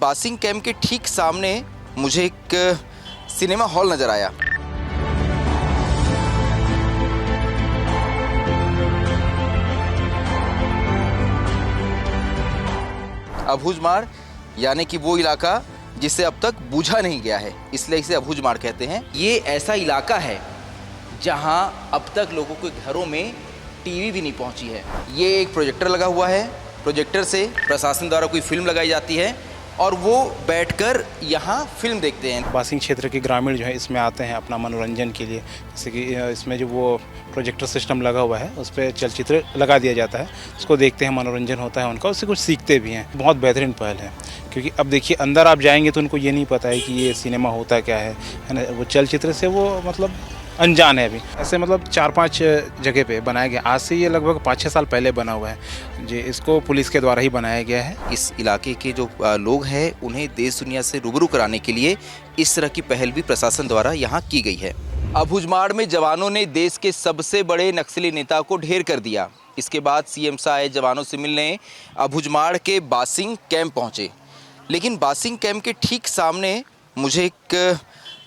बासिंग camp के ठीक सामने मुझे एक सिनेमा हॉल नज़र आया। अबूझमाड़ यानी कि वो इलाका जिसे अब तक बूझा नहीं गया है, इसलिए इसे अबूझमाड़ कहते हैं। ये ऐसा इलाका है जहां अब तक लोगों के घरों में टीवी भी नहीं पहुंची है। ये एक प्रोजेक्टर लगा हुआ है, प्रोजेक्टर से प्रशासन द्वारा कोई फिल्म लगाई जाती है और वो बैठकर यहाँ फिल्म देखते हैं। बासिंग क्षेत्र के ग्रामीण जो है इसमें आते हैं अपना मनोरंजन के लिए, जैसे कि इसमें जो वो प्रोजेक्टर सिस्टम लगा हुआ है उस पर चलचित्र लगा दिया जाता है, उसको देखते हैं, मनोरंजन होता है उनका, उससे कुछ सीखते भी हैं। बहुत बेहतरीन पहल है, क्योंकि अब देखिए अंदर आप जाएंगे तो उनको ये नहीं पता है कि ये सिनेमा होता क्या है ना। वो चलचित्र से वो मतलब अनजान है अभी। ऐसे मतलब 4-5 जगह पे बनाया गया। आज से ये लगभग 5-6 साल पहले बना हुआ है जी। इसको पुलिस के द्वारा ही बनाया गया है। इस इलाके के जो लोग हैं उन्हें देश दुनिया से रूबरू कराने के लिए इस तरह की पहल भी प्रशासन द्वारा यहाँ की गई है। अबूझमाड़ में जवानों ने देश के सबसे बड़े नक्सली नेता को ढेर कर दिया। इसके बाद सीएम साहब जवानों से मिलने अबूझमाड़ के बासिंग कैंप पहुँचे, लेकिन बासिंग कैंप के ठीक सामने मुझे एक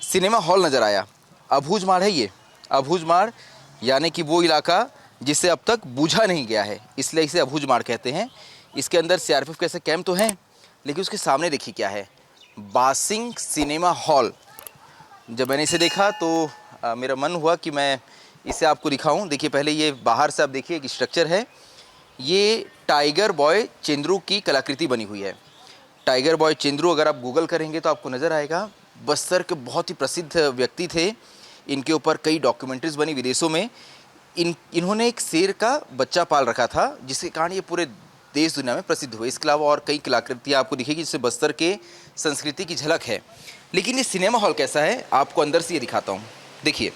सिनेमा हॉल नज़र आया। अबूझमाड़ है ये, अबूझमाड़ यानी कि वो इलाका जिसे अब तक बूझा नहीं गया है, इसलिए इसे अबूझमाड़ कहते हैं। इसके अंदर सीआरपीएफ के ऐसे कैंप तो हैं, लेकिन उसके सामने देखिए क्या है, बासिंग सिनेमा हॉल। जब मैंने इसे देखा तो मेरा मन हुआ कि मैं इसे आपको दिखाऊं। देखिए पहले ये बाहर से आप देखिए एक स्ट्रक्चर है, ये टाइगर बॉय चेंद्रू की कलाकृति बनी हुई है। टाइगर बॉय चेंद्रू अगर आप गूगल करेंगे तो आपको नज़र आएगा, बस्तर के बहुत ही प्रसिद्ध व्यक्ति थे। इनके ऊपर कई डॉक्यूमेंट्रीज बनी विदेशों में। इन्होंने एक शेर का बच्चा पाल रखा था, जिसके कारण ये पूरे देश दुनिया में प्रसिद्ध हुए। इसके अलावा और कई कलाकृतियाँ आपको दिखेगी जिससे बस्तर के संस्कृति की झलक है। लेकिन ये सिनेमा हॉल कैसा है, आपको अंदर से ये दिखाता हूँ। देखिए,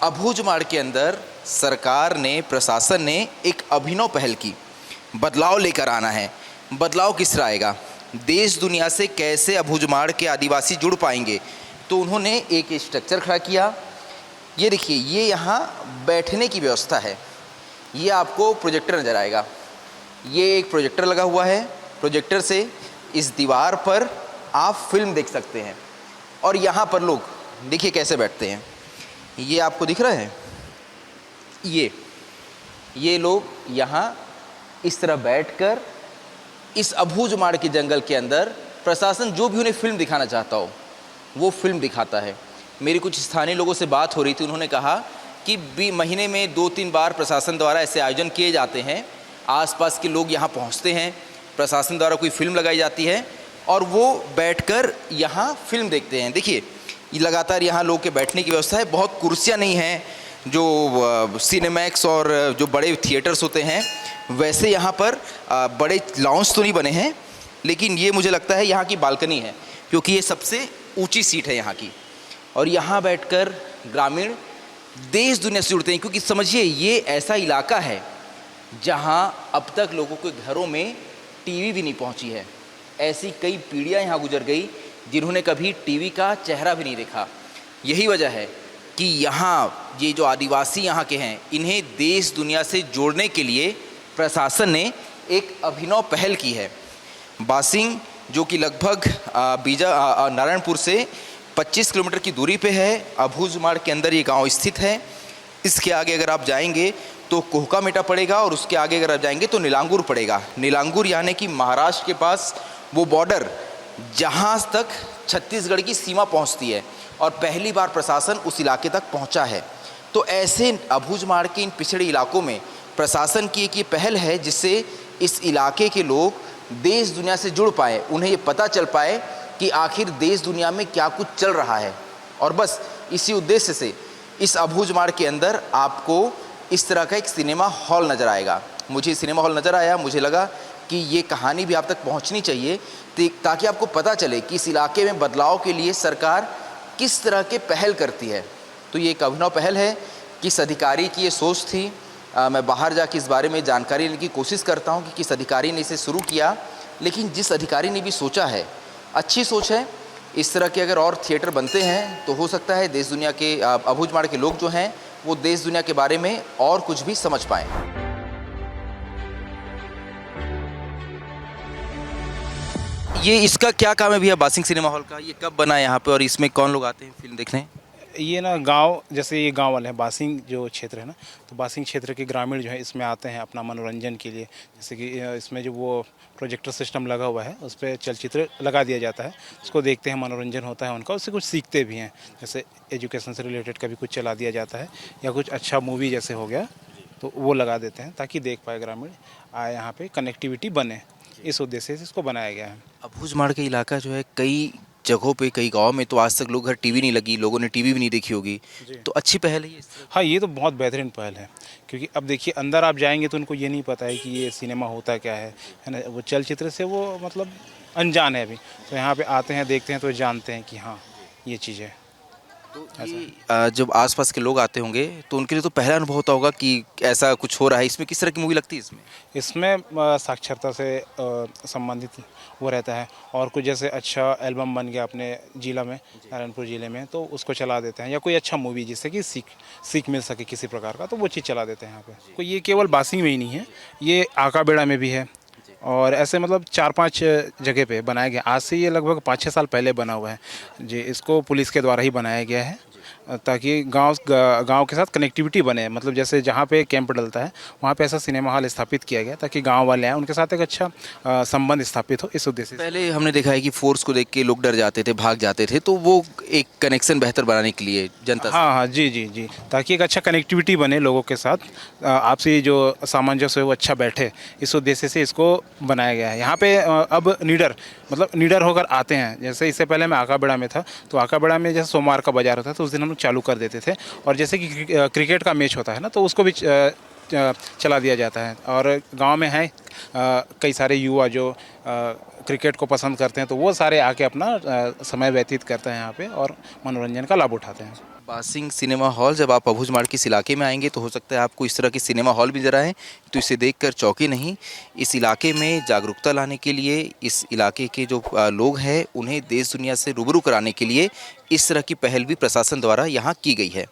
अबूझमाड़ के अंदर सरकार ने, प्रशासन ने एक अभिनव पहल की, बदलाव लेकर आना है। बदलाव किस तरह आएगा, देश दुनिया से कैसे अबूझमाड़ के आदिवासी जुड़ पाएंगे, तो उन्होंने एक स्ट्रक्चर खड़ा किया। ये देखिए, ये यहाँ बैठने की व्यवस्था है। ये आपको प्रोजेक्टर नज़र आएगा, ये एक प्रोजेक्टर लगा हुआ है। प्रोजेक्टर से इस दीवार पर आप फिल्म देख सकते हैं और यहाँ पर लोग देखिए कैसे बैठते हैं। ये आपको दिख रहा है, ये लोग यहाँ इस तरह बैठकर इस अबूझमाड़ के जंगल के अंदर प्रशासन जो भी उन्हें फिल्म दिखाना चाहता हो वो फिल्म दिखाता है। मेरी कुछ स्थानीय लोगों से बात हो रही थी, उन्होंने कहा कि महीने में 2-3 बार प्रशासन द्वारा ऐसे आयोजन किए जाते हैं। आसपास के लोग यहाँ पहुँचते हैं, प्रशासन द्वारा कोई फिल्म लगाई जाती है और वो बैठकर यहाँ फिल्म देखते हैं। देखिए, लगातार यहाँ लोग के बैठने की व्यवस्था है। बहुत कुर्सियाँ नहीं हैं, जो सिनेमैक्स और जो बड़े थिएटर्स होते हैं वैसे यहाँ पर बड़े लाउंज तो नहीं बने हैं, लेकिन ये मुझे लगता है यहाँ की बालकनी है, क्योंकि ये सबसे ऊंची सीट है यहाँ की। और यहाँ बैठकर ग्रामीण देश दुनिया से जुड़ते हैं, क्योंकि समझिए ये ऐसा इलाका है जहाँ अब तक लोगों के घरों में टीवी भी नहीं पहुँची है। ऐसी कई पीढ़ियाँ यहाँ गुजर गई जिन्होंने कभी टीवी का चेहरा भी नहीं देखा। यही वजह है कि यहाँ ये जो आदिवासी यहाँ के हैं, इन्हें देश दुनिया से जोड़ने के लिए प्रशासन ने एक अभिनव पहल की है। बासिंग जो कि लगभग नारायणपुर से 25 किलोमीटर की दूरी पे है, अबूझमाड़ के अंदर ये गांव स्थित है। इसके आगे अगर आप जाएंगे तो कोहकामेटा पड़ेगा और उसके आगे अगर आप जाएंगे तो नीलांगुर पड़ेगा। नीलांगुर यानी कि महाराष्ट्र के पास वो बॉर्डर जहाँ तक छत्तीसगढ़ की सीमा पहुँचती है, और पहली बार प्रशासन उस इलाके तक पहुँचा है। तो ऐसे अबूझमाड़ के इन पिछड़े इलाकों में प्रशासन की एक ये पहल है जिससे इस इलाके के लोग देश दुनिया से जुड़ पाए, उन्हें ये पता चल पाए कि आखिर देश दुनिया में क्या कुछ चल रहा है। और बस इसी उद्देश्य से इस अबूझमाड़ के अंदर आपको इस तरह का एक सिनेमा हॉल नज़र आएगा। मुझे सिनेमा हॉल नज़र आया, मुझे लगा कि ये कहानी भी आप तक पहुंचनी चाहिए ताकि आपको पता चले कि इस इलाके में बदलाव के लिए सरकार किस तरह के पहल करती है। तो ये एक अभिनव पहल है, किस अधिकारी की ये सोच थी। मैं बाहर जाके इस बारे में जानकारी लेने की कोशिश करता हूँ कि किस अधिकारी ने इसे शुरू किया, लेकिन जिस अधिकारी ने भी सोचा है अच्छी सोच है। इस तरह के अगर और थिएटर बनते हैं तो हो सकता है देश दुनिया के अबूझमाड़ के लोग जो हैं वो देश दुनिया के बारे में और कुछ भी समझ पाएँ। ये इसका क्या काम है भैया, बासिंग सिनेमा हॉल का? ये कब बना है यहाँ पे और इसमें कौन लोग आते हैं फिल्म देखने? ये ना गांव, जैसे ये गांव वाले हैं, बासिंग जो क्षेत्र है ना, तो बासिंग क्षेत्र के ग्रामीण जो है इसमें आते हैं अपना मनोरंजन के लिए। जैसे कि इसमें जो वो प्रोजेक्टर सिस्टम लगा हुआ है उस पर चलचित्र लगा दिया जाता है, उसको देखते हैं, मनोरंजन होता है उनका, उससे कुछ सीखते भी हैं। जैसे एजुकेशन से रिलेटेड कभी कुछ चला दिया जाता है या कुछ अच्छा मूवी जैसे हो गया तो वो लगा देते हैं ताकि देख पाए ग्रामीण, आए यहाँ पे कनेक्टिविटी बने, इस उद्देश्य से इसको बनाया गया है। अबूझमाड़ का इलाका जो है, कई जगहों पे, कई गाँव में तो आज तक लोग घर टीवी नहीं लगी, लोगों ने टीवी भी नहीं देखी होगी, तो अच्छी पहल है ये इस तरह। हाँ, ये तो बहुत बेहतरीन पहल है, क्योंकि अब देखिए अंदर आप जाएंगे तो उनको ये नहीं पता है कि ये सिनेमा होता क्या है ना। वो चलचित्र से वो मतलब अनजान है अभी, तो यहाँ पे आते हैं, देखते हैं तो जानते हैं कि हाँ ये चीज़ है। तो ये जब आसपास के लोग आते होंगे तो उनके लिए तो पहला अनुभव होता होगा कि ऐसा कुछ हो रहा है। इसमें किस तरह की मूवी लगती है इसमें? इसमें साक्षरता से संबंधित वो रहता है, और कुछ जैसे अच्छा एल्बम बन गया अपने ज़िला में, नारायणपुर ज़िले में, तो उसको चला देते हैं, या कोई अच्छा मूवी जिससे कि सीख मिल सके किसी प्रकार का, तो वो चीज़ चला देते हैं यहाँ पे। तो ये केवल बासिंग में ही नहीं है, ये आकाबेड़ा में भी है, और ऐसे मतलब 4-5 जगह पे बनाया गया। आज से ये लगभग 5-6 साल पहले बना हुआ है जी। इसको पुलिस के द्वारा ही बनाया गया है ताकि गांव के साथ कनेक्टिविटी बने। मतलब जैसे जहाँ पे कैंप डलता है वहाँ पे ऐसा सिनेमा हॉल स्थापित किया गया ताकि गांव वाले आए, उनके साथ एक अच्छा संबंध स्थापित हो, इस उद्देश्य से। पहले हमने देखा है कि फोर्स को देख के लोग डर जाते थे, भाग जाते थे, तो वो एक कनेक्शन बेहतर बनाने के लिए जनता से। हाँ हाँ, जी जी जी, ताकि एक अच्छा कनेक्टिविटी बने लोगों के साथ, आपसी जो सामंजस्य है वो अच्छा बैठे, इस उद्देश्य से इसको बनाया गया है। यहाँ पे अब निडर होकर आते हैं। जैसे इससे पहले मैं आकाबेड़ा में था, तो आकाबेड़ा में जैसे सोमवार का बाजार होता है तो उस दिन हम लोग चालू कर देते थे, और जैसे कि क्रिकेट का मैच होता है ना, तो उसको भी चला दिया जाता है। और गांव में हैं कई सारे युवा जो क्रिकेट को पसंद करते हैं, तो वो सारे आके अपना समय व्यतीत करते हैं यहाँ पे और मनोरंजन का लाभ उठाते हैं। बासिंग सिनेमा हॉल, जब आप अबूझमाड़ के इस इलाके में आएंगे तो हो सकता है आपको इस तरह के सिनेमा हॉल भी नजर आए, तो इसे देखकर चौंके नहीं। इस इलाके में जागरूकता लाने के लिए, इस इलाके के जो लोग हैं उन्हें देश दुनिया से रूबरू कराने के लिए इस तरह की पहल भी प्रशासन द्वारा यहाँ की गई है।